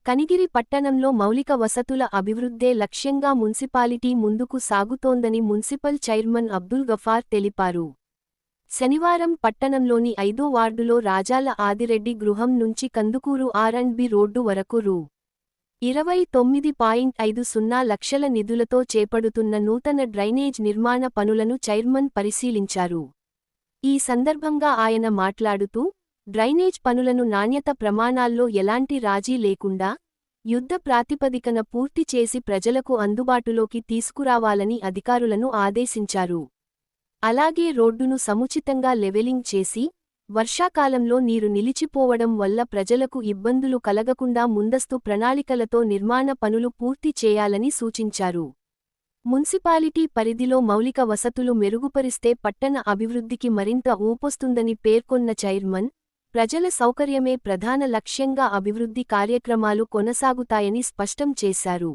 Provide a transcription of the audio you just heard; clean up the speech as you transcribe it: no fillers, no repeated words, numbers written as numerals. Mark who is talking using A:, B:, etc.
A: కనిగిరి పట్టణంలో మౌలిక వసతుల అభివృద్ధే లక్ష్యంగా మున్సిపాలిటీ ముందుకు సాగుతోందని మున్సిపల్ చైర్మన్ అబ్దుల్ గఫార్ తెలిపారు. శనివారం పట్టణంలోని 5వ వార్డులో రాజాల ఆదిరెడ్డి గృహం నుంచి కందుకూరు ఆర్&బి రోడ్డు వరకు రూ. 29.50 లక్షల నిధులతో చేపడుతున్న నూతన డ్రైనేజ్ నిర్మాణ పనులను చైర్మన్ పరిశీలించారు. ఈ సందర్భంగా ఆయన మాట్లాడుతూ, డ్రైనేజ్ పనులను నాణ్యత ప్రమాణాల్లో ఎలాంటి రాజీ లేకుండా, యుద్ధ ప్రాతిపదికన పూర్తి చేసి ప్రజలకు అందుబాటులోకి తీసుకురావాలని అధికారులను ఆదేశించారు. అలాగే రోడ్డును సముచితంగా లెవెలింగ్ చేసి, వర్షాకాలంలో నీరు నిలిచిపోవడం వల్ల ప్రజలకు ఇబ్బందులు కలగకుండా ముందస్తు ప్రణాళికలతో నిర్మాణ పనులు పూర్తి చేయాలని సూచించారు. మున్సిపాలిటీ పరిధిలో మౌలిక వసతులు మెరుగుపరిస్తే పట్టణ అభివృద్ధికి మరింత ఊపొస్తుందని పేర్కొన్న చైర్మన్, ప్రజల సౌకర్యమే ప్రధాన లక్ష్యంగా అభివృద్ధి కార్యక్రమాలు కొనసాగుతాయని స్పష్టం చేశారు.